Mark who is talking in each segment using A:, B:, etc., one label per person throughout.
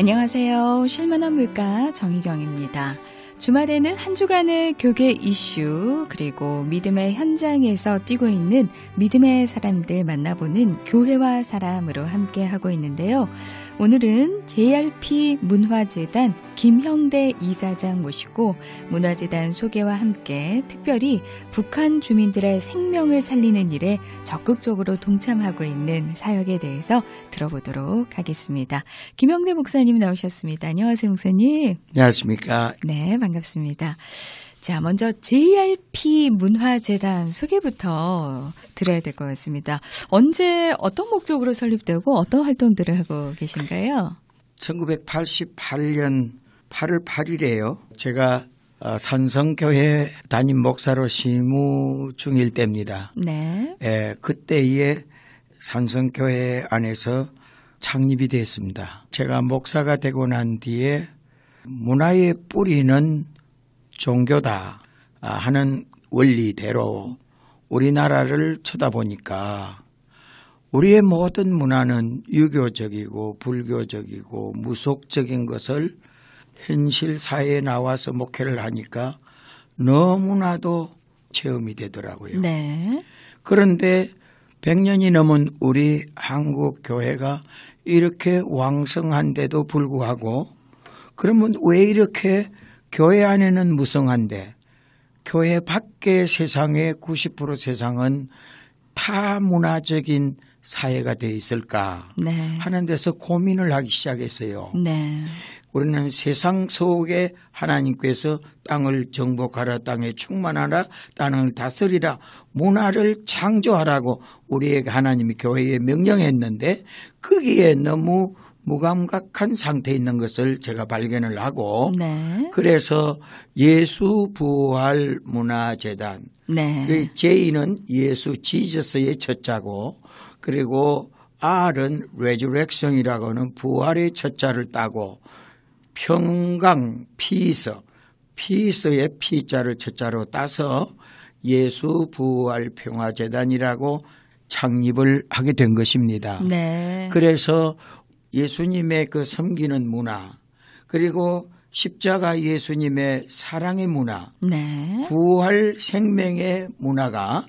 A: 안녕하세요. 쉴만한 물가 정희경입니다. 주말에는 한 주간의 교계 이슈 그리고 믿음의 현장에서 뛰고 있는 믿음의 사람들 만나보는 교회와 사람으로 함께하고 있는데요. 오늘은 JRP 문화재단 김형대 이사장 모시고 문화재단 소개와 함께 특별히 북한 주민들의 생명을 살리는 일에 적극적으로 동참하고 있는 사역에 대해서 들어보도록 하겠습니다. 김형대 목사님 나오셨습니다. 안녕하세요, 목사님.
B: 안녕하십니까.
A: 네, 반갑습니다. 자, 먼저 JRP 문화재단 소개부터 들어야 될 것 같습니다. 언제 어떤 목적으로 설립되고 어떤 활동들을 하고 계신가요?
B: 1988년 8월 8일에요. 제가 산성교회 담임 목사로 심우 중일 때입니다.
A: 네.
B: 그때에 산성교회 안에서 창립이 됐습니다. 제가 목사가 되고 난 뒤에 문화의 뿌리는 종교다 하는 원리대로 우리나라를 쳐다보니까 우리의 모든 문화는 유교적이고 불교적이고 무속적인 것을 현실 사회에 나와서 목회를 하니까 너무나도 체험이 되더라고요.
A: 네.
B: 그런데 100년이 넘은 우리 한국 교회가 이렇게 왕성한데도 불구하고 그러면 왜 이렇게 교회 안에는 무성한데 교회 밖의 세상의 90% 세상은 타문화적인 사회가 되어 있을까
A: 네.
B: 하는 데서 고민을 하기 시작했어요.
A: 네.
B: 우리는 세상 속에 하나님께서 땅을 정복하라, 땅에 충만하라, 땅을 다스리라, 문화를 창조하라고 우리에게 하나님이 교회에 명령했는데 거기에 너무 무감각한 상태에 있는 것을 제가 발견을 하고
A: 네.
B: 그래서 예수부활문화재단
A: 네.
B: 그 J는 예수 지저스의 첫자고 그리고 R은 resurrection이라고 하는 부활의 첫자를 따고 평강 피스의 P자를 첫자로 따서 예수부활평화재단이라고 창립을 하게 된 것입니다.
A: 네.
B: 그래서 예수님의 그 섬기는 문화 그리고 십자가 예수님의 사랑의 문화
A: 네.
B: 부활 생명의 문화가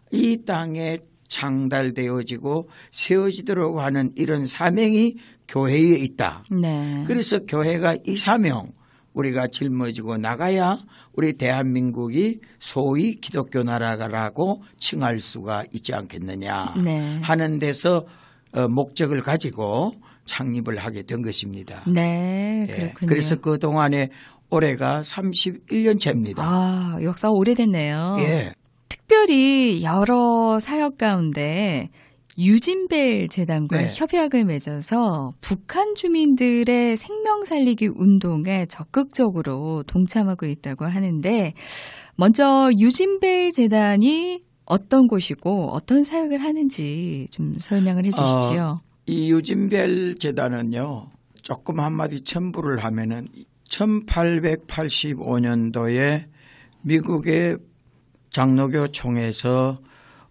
B: 이 땅에 창달되어지고 세워지도록 하는 이런 사명이 교회에 있다.
A: 네.
B: 그래서 교회가 이 사명 우리가 짊어지고 나가야 우리 대한민국이 소위 기독교 나라라고 칭할 수가 있지 않겠느냐
A: 네.
B: 하는 데서 목적을 가지고 창립을 하게 된 것입니다.
A: 네, 그렇군요.
B: 그래서 그동안에 올해가 31년째입니다.
A: 아, 역사가 오래됐네요.
B: 예.
A: 특별히 여러 사역 가운데 유진벨 재단과
B: 네.
A: 협약을 맺어서 북한 주민들의 생명 살리기 운동에 적극적으로 동참하고 있다고 하는데 먼저 유진벨 재단이 어떤 곳이고 어떤 사역을 하는지 좀 설명을 해 주시죠.
B: 이 유진벨 재단은요. 조금 한마디 첨부를 하면은 1885년도에 미국의 장로교 총회에서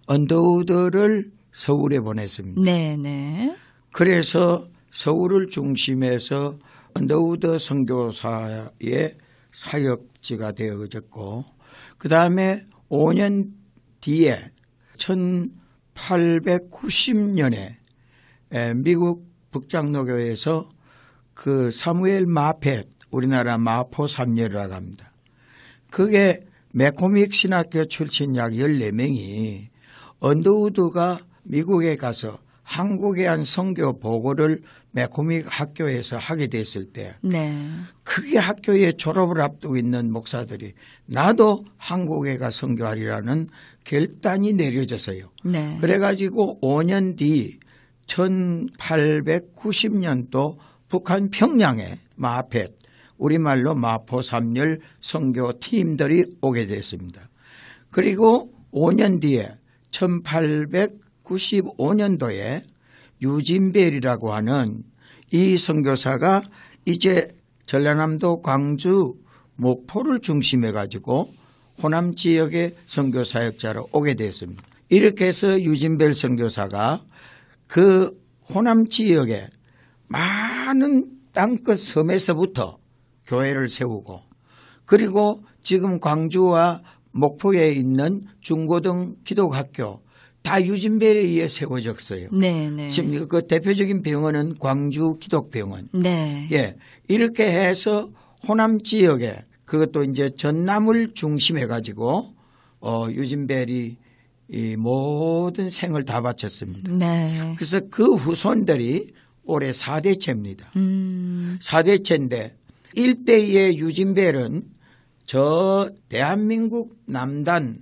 B: 언더우드를 서울에 보냈습니다.
A: 네네.
B: 그래서 서울을 중심해서 언더우드 선교사의 사역지가 되어졌고 그다음에 5년 뒤에 1890년에 미국 북장로교에서 그 사무엘 마펫 우리나라 마포 삼녀라고 합니다. 그게 매코믹 신학교 출신 약 14명이 언더우드가 미국에 가서 한국에 한 선교 보고를 매코믹 학교에서 하게 됐을 때
A: 네.
B: 그게 학교에 졸업을 앞두고 있는 목사들이 나도 한국에 가 선교하리라는 결단이 내려졌어요.
A: 네.
B: 그래가지고 5년 뒤 1890년도 북한 평양에 마펫 우리말로 마포 삼열 선교 팀들이 오게 됐습니다. 그리고 5년 뒤에 1895년도에 유진벨이라고 하는 이 선교사가 이제 전라남도 광주 목포를 중심해 가지고 호남 지역의 선교 사역자로 오게 됐습니다. 이렇게 해서 유진벨 선교사가 그 호남 지역에 많은 땅끝 섬에서부터 교회를 세우고 그리고 지금 광주와 목포에 있는 중고등 기독학교 다 유진벨에 의해 세워졌어요.
A: 네네.
B: 지금 그 대표적인 병원은 광주 기독병원.
A: 네.
B: 예, 이렇게 해서 호남 지역에 그것도 이제 전남을 중심해 가지고 유진벨이 이 모든 생을 다 바쳤습니다.
A: 네.
B: 그래서 그 후손들이 올해 4대째입니다. 4대째인데 1대의 유진벨은 저 대한민국 남단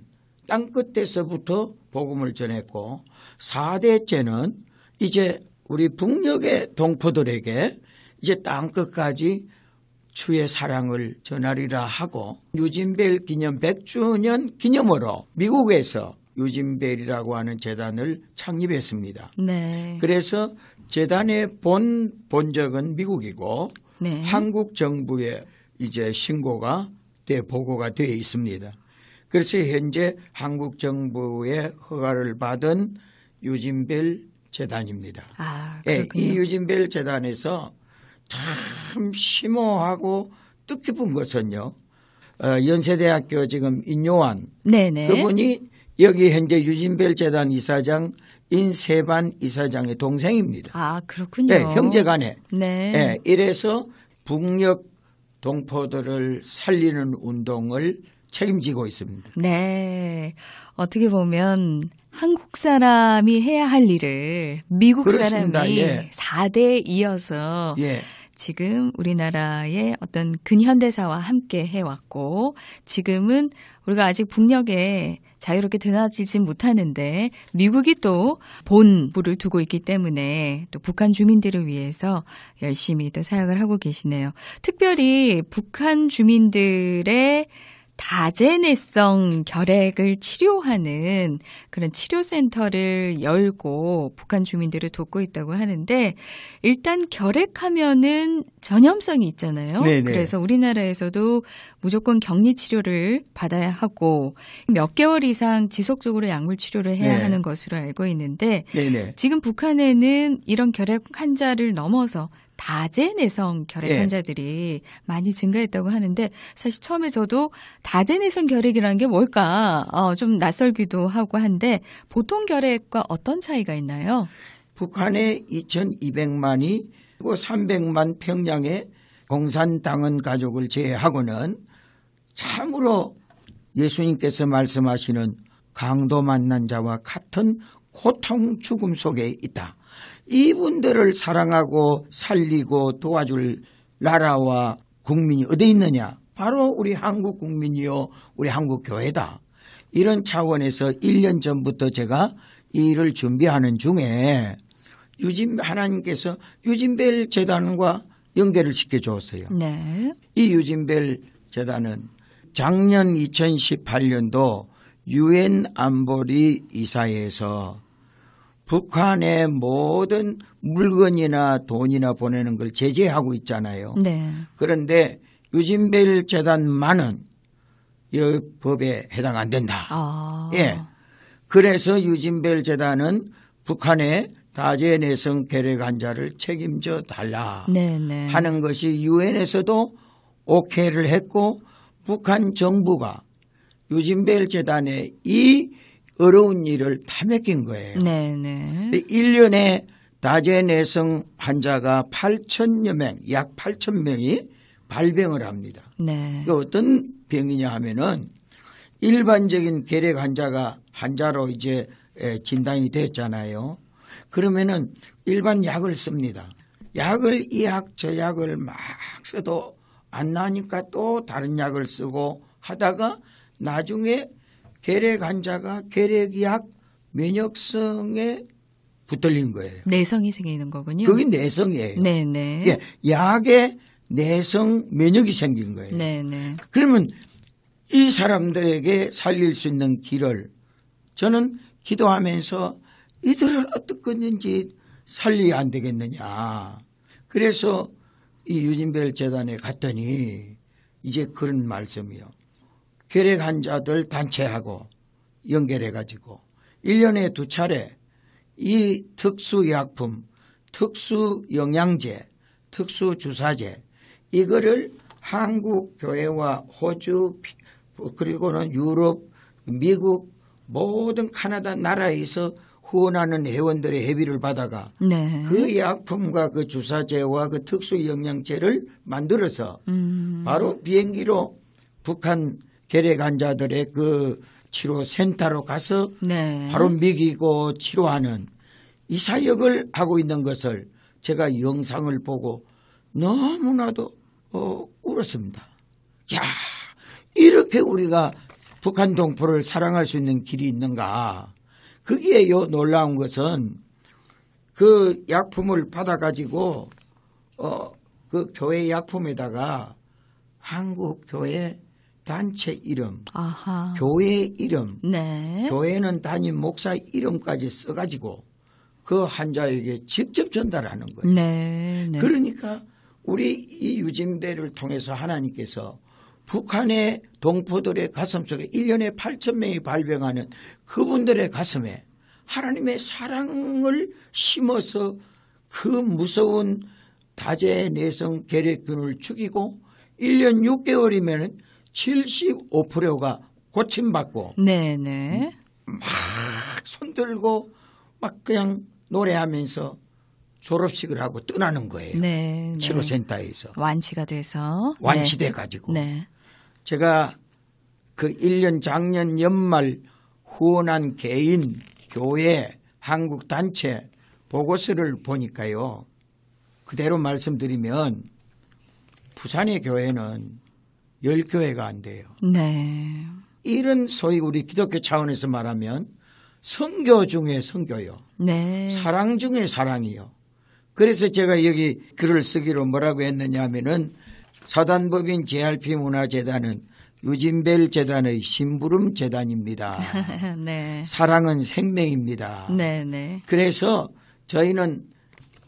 B: 땅끝에서부터 복음을 전했고 4대째는 이제 우리 북녘의 동포들에게 이제 땅끝까지 주의 사랑을 전하리라 하고 유진벨 기념 100주년 기념으로 미국에서 유진벨이라고 하는 재단을 창립했습니다.
A: 네.
B: 그래서 재단의 본적은 미국이고
A: 네.
B: 한국 정부에 이제 신고가 보고가 되어 있습니다. 그래서 현재 한국 정부의 허가를 받은 유진벨 재단입니다.
A: 아,
B: 예,
A: 그렇군요.
B: 이 유진벨 재단에서 참 심오하고 뜻깊은 것은요. 연세대학교 지금 인요한
A: 네네.
B: 그분이 여기 현재 유진벨 재단 이사장 인세반 이사장의 동생입니다.
A: 아, 그렇군요.
B: 네, 형제간에.
A: 네.
B: 네, 이래서 북녘 동포들을 살리는 운동을 책임지고 있습니다.
A: 네. 어떻게 보면 한국 사람이 해야 할 일을 미국
B: 그렇습니다.
A: 사람이
B: 예.
A: 4대에 이어서
B: 예.
A: 지금 우리나라의 어떤 근현대사와 함께 해왔고 지금은 우리가 아직 북녘에 자유롭게 드나들지 못하는데 미국이 또 본부를 두고 있기 때문에 또 북한 주민들을 위해서 열심히 또 사역을 하고 계시네요. 특별히 북한 주민들의 다제내성 결핵을 치료하는 그런 치료센터를 열고 북한 주민들을 돕고 있다고 하는데 일단 결핵하면은 전염성이 있잖아요.
B: 네네.
A: 그래서 우리나라에서도 무조건 격리 치료를 받아야 하고 몇 개월 이상 지속적으로 약물 치료를 해야
B: 네.
A: 하는 것으로 알고 있는데
B: 네네.
A: 지금 북한에는 이런 결핵 환자를 넘어서 다제내성 결핵
B: 예.
A: 환자들이 많이 증가했다고 하는데 사실 처음에 저도 다제내성 결핵이라는 게 뭘까 좀 낯설기도 하고 한데 보통 결핵과 어떤 차이가 있나요?
B: 북한의 2,200만이 그리고 300만 평양의 공산당원 가족을 제외하고는 참으로 예수님께서 말씀하시는 강도 만난 자와 같은 고통 죽음 속에 있다. 이분들을 사랑하고 살리고 도와줄 나라와 국민이 어디 있느냐? 바로 우리 한국 국민이요, 우리 한국 교회다. 이런 차원에서 1년 전부터 제가 이 일을 준비하는 중에 하나님께서 유진벨 재단과 연결을 시켜주었어요.
A: 네.
B: 이 유진벨 재단은 작년 2018년도 유엔 안보리 이사회에서 북한의 모든 물건이나 돈이나 보내는 걸 제재하고 있잖아요.
A: 네.
B: 그런데 유진벨 재단만은 이 법에 해당 안 된다.
A: 아.
B: 예. 그래서 유진벨 재단은 북한의 다제내성 결핵 환자를 책임져 달라
A: 네네.
B: 하는 것이 유엔에서도 오케이를 했고 북한 정부가 유진벨 재단의 이 어려운 일을 다 맡긴 거예요.
A: 네네.
B: 1년에 다제내성 환자가 8천여 명, 약 8천 명이 발병을 합니다.
A: 네.
B: 그 어떤 병이냐 하면은 일반적인 결핵 환자로 이제 진단이 됐잖아요. 그러면은 일반 약을 씁니다. 약을 이 약 저 약을 막 써도 안 나니까 또 다른 약을 쓰고 하다가 나중에 결핵 환자가 결핵약 면역성에 붙들린 거예요.
A: 내성이 생기는 거군요.
B: 그게 내성이에요.
A: 네네.
B: 예, 약에 내성 면역이 생긴 거예요.
A: 네네.
B: 그러면 이 사람들에게 살릴 수 있는 길을 저는 기도하면서 이들을 어떻게든지 살려야 안 되겠느냐. 그래서 이 유진벨 재단에 갔더니 이제 그런 말씀이요. 결핵 환자들 단체하고 연결해가지고 1년에 2차례 이 특수약품, 특수영양제, 특수주사제 이거를 한국 교회와 호주 그리고는 유럽, 미국 모든 카나다 나라에서 후원하는 회원들의 협의를 받아가
A: 네.
B: 그 약품과 그 주사제와 그 특수 영양제를 만들어서 바로 비행기로 북한 결핵 환자들의 그 치료 센터로 가서
A: 네.
B: 바로 먹이고 치료하는 이 사역을 하고 있는 것을 제가 영상을 보고 너무나도 울었습니다. 야, 이렇게 우리가 북한 동포를 사랑할 수 있는 길이 있는가? 거기에 놀라운 것은 그 약품을 받아가지고 그 교회 약품에다가 한국 교회 단체 이름,
A: 아하.
B: 교회 이름,
A: 네.
B: 교회는 담임 목사 이름까지 써가지고 그 환자에게 직접 전달하는 거예요.
A: 네. 네.
B: 그러니까 우리 이 유진배를 통해서 하나님께서 북한의 동포들의 가슴속에 1년에 8천 명이 발병하는 그분들의 가슴에 하나님의 사랑을 심어서 그 무서운 다제 내성 결핵균을 죽이고 1년 6개월이면 75%가 고침받고
A: 네네.
B: 막 손들고 막 그냥 노래하면서 졸업식을 하고 떠나는 거예요.
A: 네.
B: 치료센터에서.
A: 완치가 돼서.
B: 완치돼 가지고.
A: 네.
B: 제가 그 1년 작년 연말 후원한 개인, 교회, 한국 단체 보고서를 보니까요. 그대로 말씀드리면 부산의 교회는 10교회가 안 돼요.
A: 네.
B: 이런 소위 우리 기독교 차원에서 말하면 선교 중에 선교요.
A: 네.
B: 사랑 중에 사랑이요. 그래서 제가 여기 글을 쓰기로 뭐라고 했느냐 하면은 사단법인 JRP 문화재단은 유진벨 재단의 심부름 재단입니다.
A: 네.
B: 사랑은 생명입니다.
A: 네네.
B: 그래서 저희는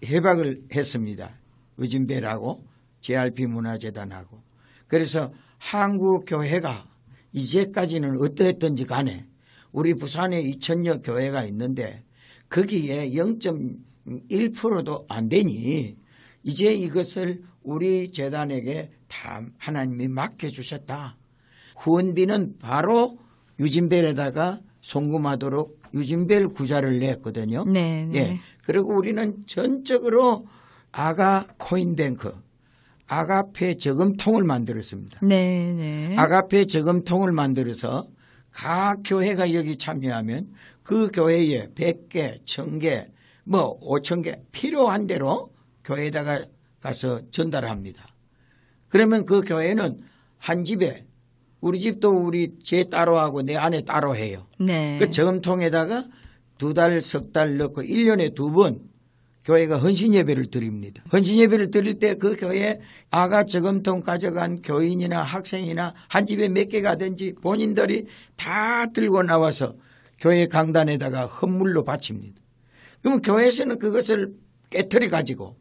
B: 협약을 했습니다. 유진벨하고 JRP 문화재단하고. 그래서 한국교회가 이제까지는 어떠했던지 간에 우리 부산에 2,000여 교회가 있는데 거기에 0.1%도 안 되니 이제 이것을 우리 재단에게 다 하나님이 맡겨주셨다. 후원비는 바로 유진벨에다가 송금하도록 유진벨 구자를 냈거든요.
A: 네.
B: 예. 그리고 우리는 전적으로 아가 코인뱅크, 아가페 저금통을 만들었습니다.
A: 네.
B: 아가페 저금통을 만들어서 각 교회가 여기 참여하면 그 교회에 100개, 1000개, 뭐 5000개 필요한 대로 교회에다가 가서 전달합니다. 그러면 그 교회는 한 집에 우리 집도 우리 제 따로 하고 내 아내 따로 해요.
A: 네.
B: 그 저금통에다가 2달, 석 달 넣고 1년에 2번 교회가 헌신 예배를 드립니다. 헌신 예배를 드릴 때 그 교회에 아가 저금통 가져간 교인이나 학생이나 한 집에 몇 개 가든지 본인들이 다 들고 나와서 교회 강단에다가 헌물로 바칩니다. 그러면 교회에서는 그것을 깨트려 가지고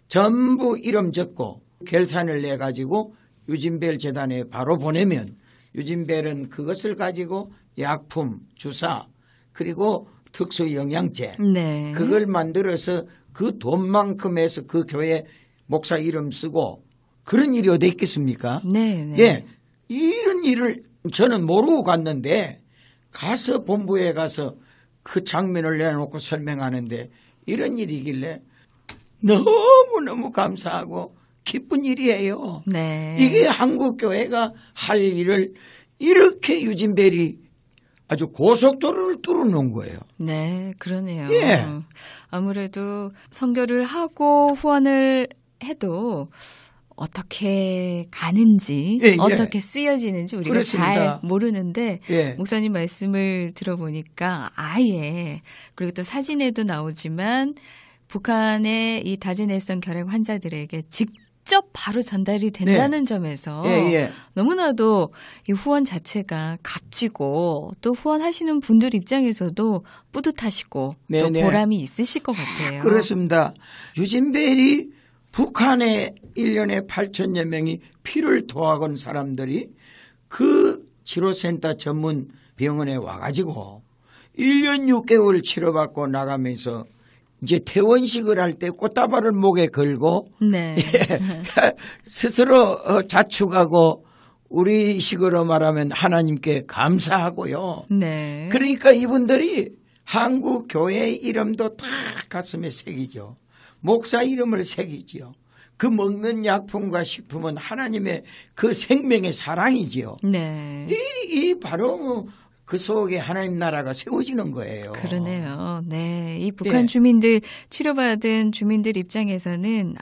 B: 전부 이름 적고 결산을 내 가지고 유진벨 재단에 바로 보내면 유진벨은 그것을 가지고 약품, 주사 그리고 특수 영양제
A: 네.
B: 그걸 만들어서 그 돈만큼 해서 그 교회 목사 이름 쓰고 그런 일이 어디 있겠습니까?
A: 네.
B: 예, 이런 일을 저는 모르고 갔는데 가서 본부에 가서 그 장면을 내놓고 설명하는데 이런 일이길래 너무너무 감사하고 기쁜 일이에요.
A: 네.
B: 이게 한국교회가 할 일을 이렇게 유진벨이 아주 고속도로를 뚫어놓은 거예요.
A: 네, 그러네요.
B: 예.
A: 아무래도 선교를 하고 후원을 해도 어떻게 가는지
B: 예, 예.
A: 어떻게 쓰여지는지 우리가
B: 그렇습니다.
A: 잘 모르는데
B: 예.
A: 목사님 말씀을 들어보니까 아예 그리고 또 사진에도 나오지만 북한의 이 다제내성 결핵 환자들에게 직접 바로 전달이 된다는 점에서
B: 예.
A: 너무나도 이 후원 자체가 값지고 또 후원하시는 분들 입장에서도 뿌듯하시고
B: 네,
A: 또
B: 네.
A: 보람이 있으실 것 같아요.
B: 그렇습니다. 유진벨이 북한에 1년에 8천여 명이 피를 토하건 사람들이 그 치료센터 전문 병원에 와가지고 1년 6개월 치료받고 나가면서 이제 퇴원식을 할 때 꽃다발을 목에 걸고
A: 네.
B: 스스로 자축하고 우리 식으로 말하면 하나님께 감사하고요.
A: 네.
B: 그러니까 이분들이 한국 교회 이름도 다 가슴에 새기죠. 목사 이름을 새기지요. 그 먹는 약품과 식품은 하나님의 그 생명의 사랑이지요.
A: 네.
B: 이 바로 그 속에 하나님 나라가 세워지는 거예요.
A: 그러네요. 네. 이 북한
B: 예.
A: 주민들, 치료받은 주민들 입장에서는,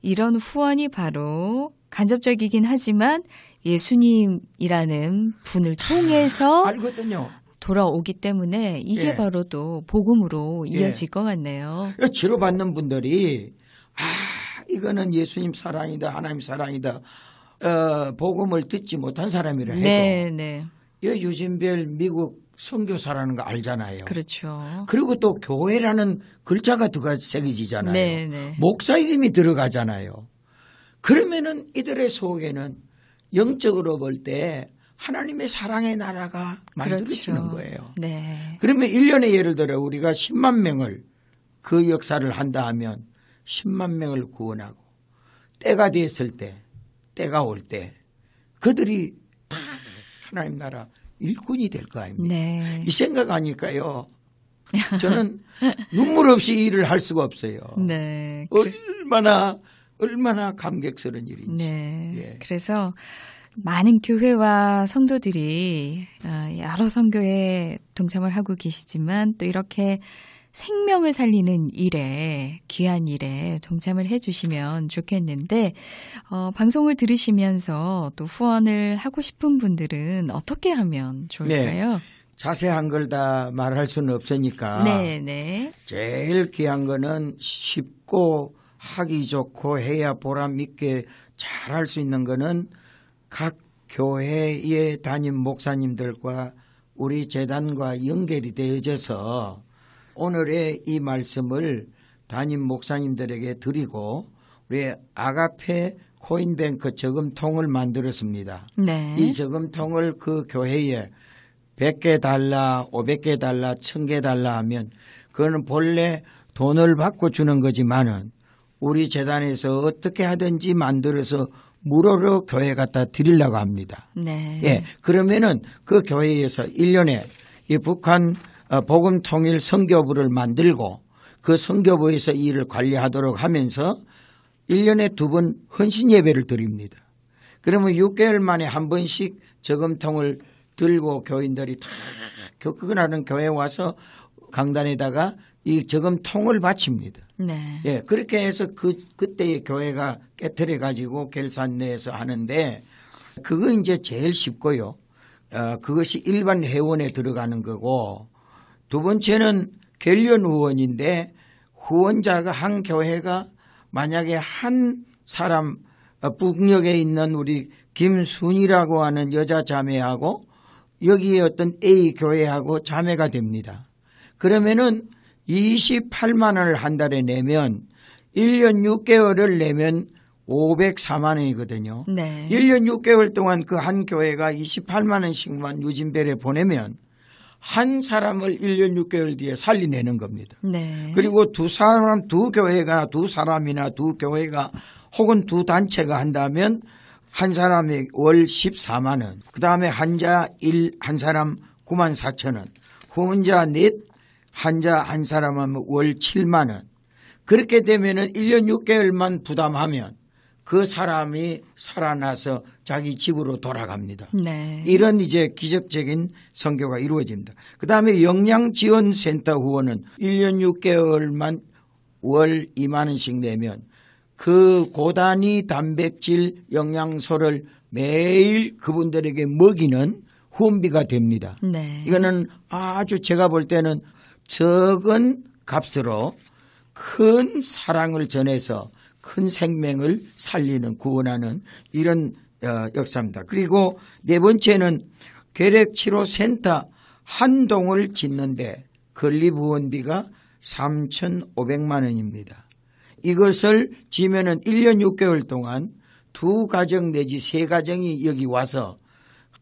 A: 이런 후원이 바로 간접적이긴 하지만 예수님이라는 분을 통해서
B: 알거든요.
A: 돌아오기 때문에 이게
B: 예.
A: 바로 또 복음으로
B: 예.
A: 이어질 것 같네요.
B: 치료받는 분들이 이거는 예수님 사랑이다, 하나님 사랑이다, 복음을 듣지 못한 사람이라 해도
A: 네, 네.
B: 유진별 미국 선교사라는 거 알잖아요.
A: 그렇죠.
B: 그리고 또 교회라는 글자가 들어가 새겨지잖아요.
A: 네, 네.
B: 목사 이름이 들어가잖아요. 그러면은 이들의 속에는 영적으로 볼 때 하나님의 사랑의 나라가 만들어지는
A: 그렇죠.
B: 거예요.
A: 네.
B: 그러면 1년에 예를 들어 우리가 10만 명을 그 역사를 한다 하면 10만 명을 구원하고 때가 됐을 때, 때가 올 때 그들이 다 하나님 나라 일꾼이 될 거 아닙니까?
A: 네.
B: 이 생각하니까요. 저는 눈물 없이 일을 할 수가 없어요.
A: 네.
B: 얼마나 감격스러운 일인지.
A: 네.
B: 예.
A: 그래서 많은 교회와 성도들이 여러 선교에 동참을 하고 계시지만 또 이렇게 생명을 살리는 일에, 귀한 일에 동참을 해주시면 좋겠는데, 방송을 들으시면서 또 후원을 하고 싶은 분들은 어떻게 하면 좋을까요?
B: 네. 자세한 걸 다 말할 수는 없으니까
A: 네, 네.
B: 제일 귀한 거는 쉽고 하기 좋고 해야 보람 있게 잘할 수 있는 거는 각 교회의 담임 목사님들과 우리 재단과 연결이 되어져서 오늘의 이 말씀을 담임 목사님들에게 드리고 우리 아가페 코인뱅크 저금통을 만들었습니다.
A: 네.
B: 이 저금통을 그 교회에 100개 달라, 500개 달라, 1000개 달라 하면 그거는 본래 돈을 받고 주는 거지만은 우리 재단에서 어떻게 하든지 만들어서 무료로 교회 갖다 드리려고 합니다.
A: 네.
B: 예. 그러면은 그 교회에서 1년에 이 북한 복음 통일 선교부를 만들고 그 선교부에서 이 일을 관리하도록 하면서 1년에 2번 헌신 예배를 드립니다. 그러면 6개월 만에 한 번씩 저금통을 들고 교인들이 다 겪어가는 교회에 와서 강단에다가 이 저금통을 바칩니다.
A: 네.
B: 예, 그렇게 해서 그때의 교회가 깨트려 가지고 결산 내에서 하는데 그거 이제 제일 쉽고요. 그것이 일반 회원에 들어가는 거고 두 번째는 결련 후원인데 후원자가 한 교회가 만약에 한 사람 북녘에 있는 우리 김순이라고 하는 여자 자매하고 여기에 어떤 A 교회하고 자매가 됩니다. 그러면은 28만 원을 한 달에 내면 1년 6개월을 내면 504만 원이거든요.
A: 네.
B: 1년 6개월 동안 그 한 교회가 28만 원씩만 유진벨에 보내면 한 사람을 1년 6개월 뒤에 살리내는 겁니다.
A: 네.
B: 그리고 두 교회가 두 사람이나 두 교회가 혹은 두 단체가 한다면 한 사람이 월 14만 원, 그 다음에 한자 한 사람 9만 4천 원, 후원자 넷, 한자 한 사람 하면 월 7만 원. 그렇게 되면은 1년 6개월만 부담하면 그 사람이 살아나서 자기 집으로 돌아갑니다.
A: 네.
B: 이런 이제 기적적인 선교가 이루어집니다. 그 다음에 영양지원센터 후원은 1년 6개월만 월 2만 원씩 내면 그 고단위 단백질 영양소를 매일 그분들에게 먹이는 후원비가 됩니다.
A: 네.
B: 이거는 아주 제가 볼 때는 적은 값으로 큰 사랑을 전해서 큰 생명을 살리는 구원하는 이런 역사입니다. 그리고 네 번째는 계획치료센터 한 동을 짓는데 건립후원비가 3,500만 원입니다. 이것을 지면은 1년 6개월 동안 두 가정 내지 세 가정이 여기 와서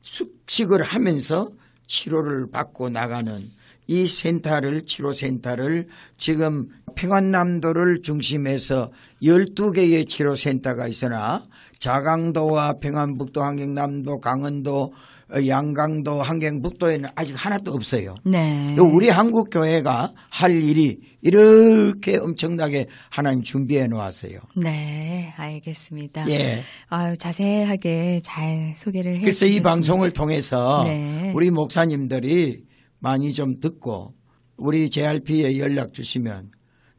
B: 숙식을 하면서 치료를 받고 나가는 이 치료센터를 지금 평안남도를 중심해서 12개의 치료센터가 있으나 자강도와 평안북도, 한경남도, 강원도, 양강도, 한경북도에는 아직 하나도 없어요.
A: 네.
B: 우리 한국교회가 할 일이 이렇게 엄청나게 하나님 준비해 놓았어요.
A: 네, 알겠습니다.
B: 예.
A: 자세하게 잘 소개를 해
B: 그래서
A: 주셨습니다.
B: 이 방송을 통해서
A: 네.
B: 우리 목사님들이 많이 좀 듣고 우리 JRP에 연락 주시면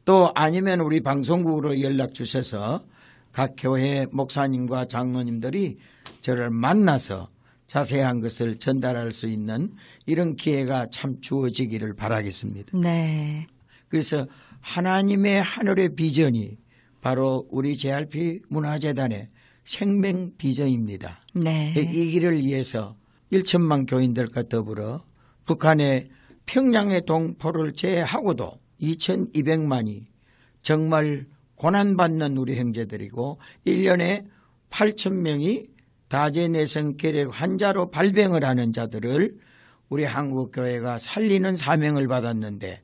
B: 또 아니면 우리 방송국으로 연락 주셔서 각 교회 목사님과 장로님들이 저를 만나서 자세한 것을 전달할 수 있는 이런 기회가 참 주어지기를 바라겠습니다.
A: 네.
B: 그래서 하나님의 하늘의 비전이 바로 우리 JRP 문화재단의 생명 비전입니다.
A: 네.
B: 이 길을 위해서 1천만 교인들과 더불어 북한의 평양의 동포를 제외하고도 2,200만이 정말 고난받는 우리 형제들이고 1년에 8,000명이 다재내성 결핵 환자로 발병을 하는 자들을 우리 한국교회가 살리는 사명을 받았는데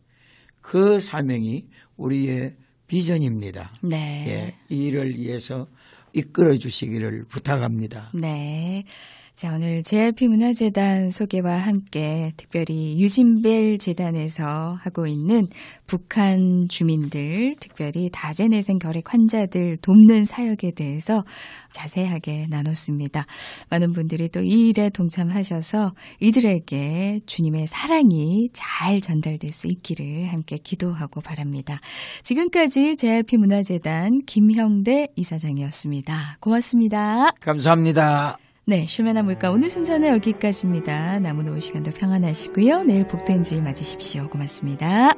B: 그 사명이 우리의 비전입니다.
A: 네.
B: 예, 이 일을 위해서 이끌어 주시기를 부탁합니다.
A: 네. 자, 오늘 JRP 문화재단 소개와 함께 특별히 유진벨 재단에서 하고 있는 북한 주민들, 특별히 다재내생 결핵 환자들 돕는 사역에 대해서 자세하게 나눴습니다. 많은 분들이 또 이 일에 동참하셔서 이들에게 주님의 사랑이 잘 전달될 수 있기를 함께 기도하고 바랍니다. 지금까지 JRP 문화재단 김형대 이사장이었습니다. 고맙습니다.
B: 감사합니다.
A: 네, 쉴만한 물가 오늘 순서는 여기까지입니다. 남은 오후 시간도 평안하시고요. 내일 복된 주일 맞으십시오. 고맙습니다.